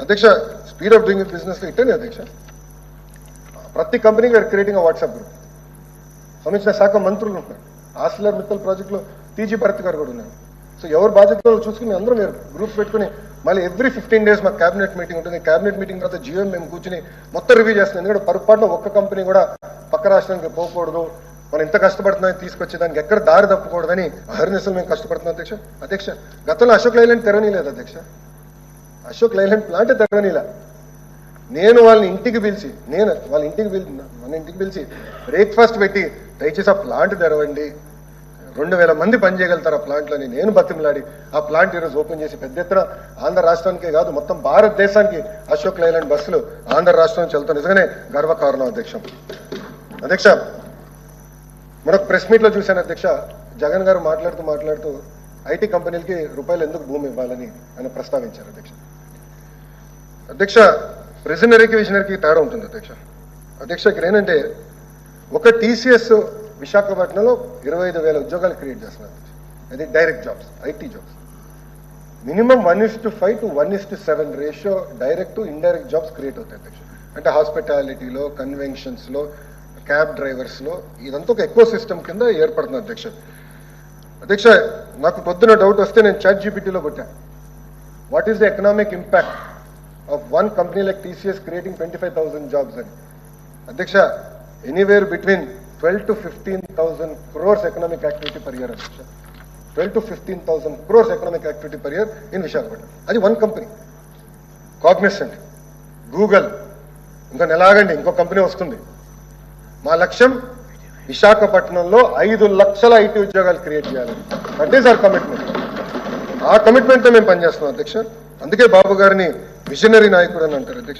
అధ్యక్ష speed of doing business ఇట్టనే అధ్యక్ష ప్రతి కంపెనీకి వీఆర్ క్రియేటింగ్ వాట్సాప్ గ్రూప్ సంబంధించిన శాఖ మంత్రులు ఉంటున్నారు. ఆర్సిలర్ మిత్తల్ ప్రాజెక్టులో టీజీ భరత్ గారు కూడా ఉన్నారు. సో ఎవరు బాధ్యతలు చూసుకుని అందరూ మీరు గ్రూప్ పెట్టుకుని మళ్ళీ ఎవ్రీ 15 days మాకు క్యాబినెట్ మీటింగ్ ఉంటుంది. క్యాబినెట్ మీటింగ్ తర్వాత జియో మేము కూర్చుని మొత్తం రివ్యూ చేస్తున్నాం. ఎందుకంటే పొరపాటున ఒక్క కంపెనీ కూడా పక్క రాష్ట్రానికి పోకూడదు, మనం ఎంత కష్టపడుతున్నామో తీసుకొచ్చేదానికి ఎక్కడ దారి తప్పకూడదని అహర్నిశలు మేము కష్టపడుతున్నాం అధ్యక్ష. అధ్యక్ష గతంలో అశోక్ లైలాండ్ తెరవనీలేదు అధ్యక్ష, అశోక్ లైలాండ్ ప్లాంట్ తెరవనీలా. నేను వాళ్ళ ఇంటికి పిలిచి మన ఇంటికి పిలిచి బ్రేక్ఫాస్ట్ పెట్టి దయచేసి ఆ ప్లాంట్ తెరవండి, 2000 మంది పనిచేయగలుగుతారు ఆ ప్లాంట్లోని నేను బతిమలాడి ఆ ప్లాంట్ ఈరోజు ఓపెన్ చేసి పెద్ద ఎత్తున ఆంధ్ర రాష్ట్రానికే కాదు మొత్తం భారతదేశానికి అశోక్ లైలాండ్ బస్సులు ఆంధ్ర రాష్ట్రం నుంచి వెళ్తాం. నిజంగానే గర్వకారణం అధ్యక్ష. అధ్యక్ష మరొక ప్రెస్ మీట్లో చూశాను అధ్యక్ష, జగన్ గారు మాట్లాడుతూ ఐటీ కంపెనీలకి రూపాయలు ఎందుకు భూమి ఇవ్వాలని ఆయన ప్రస్తావించారు అధ్యక్ష. అధ్యక్ష ప్రిజనరీకి విజనరీకి తేడా ఉంటుంది అధ్యక్ష. అధ్యక్ష ఇక్కడ ఏంటంటే ఒక టీసీఎస్ విశాఖపట్నంలో 25,000 ఉద్యోగాలు క్రియేట్ చేస్తున్నారు. అది direct jobs, IT jobs. Minimum 1:5 to 1:7 ratio direct to indirect jobs create అవుతాయి అధ్యక్ష. అంటే హాస్పిటాలిటీలో, కన్వెన్షన్స్లో, క్యాబ్ డ్రైవర్స్లో ఇదంతా ఒక ఎకో సిస్టమ్ కింద ఏర్పడుతుంది అధ్యక్ష. అధ్యక్ష నాకు పొద్దున డౌట్ వస్తే నేను చాట్ జీపీటీలో కొట్టాను, what is the economic impact of one company like TCS creating 25,000 jobs అని. అధ్యక్ష anywhere between 12 to 15,000 crores economic activity per year అధ్యక్ష. 12 to 15,000 crores economic activity per year in Visakhapatnam. అది వన్ కంపెనీ. కాగ్నిసెంట్, గూగుల్, ఇంకా నెలాగండి ఇంకో company వస్తుంది. మా లక్ష్యం విశాఖపట్నంలో 5 లక్షల ఐటీ ఉద్యోగాలు క్రియేట్ చేయాలని. That is our commitment. ఆ కమిట్మెంట్తో మేము పనిచేస్తున్నాం అధ్యక్ష. అందుకే బాబు గారిని విజనరీ నాయకుడు అని అంటారు అధ్యక్ష.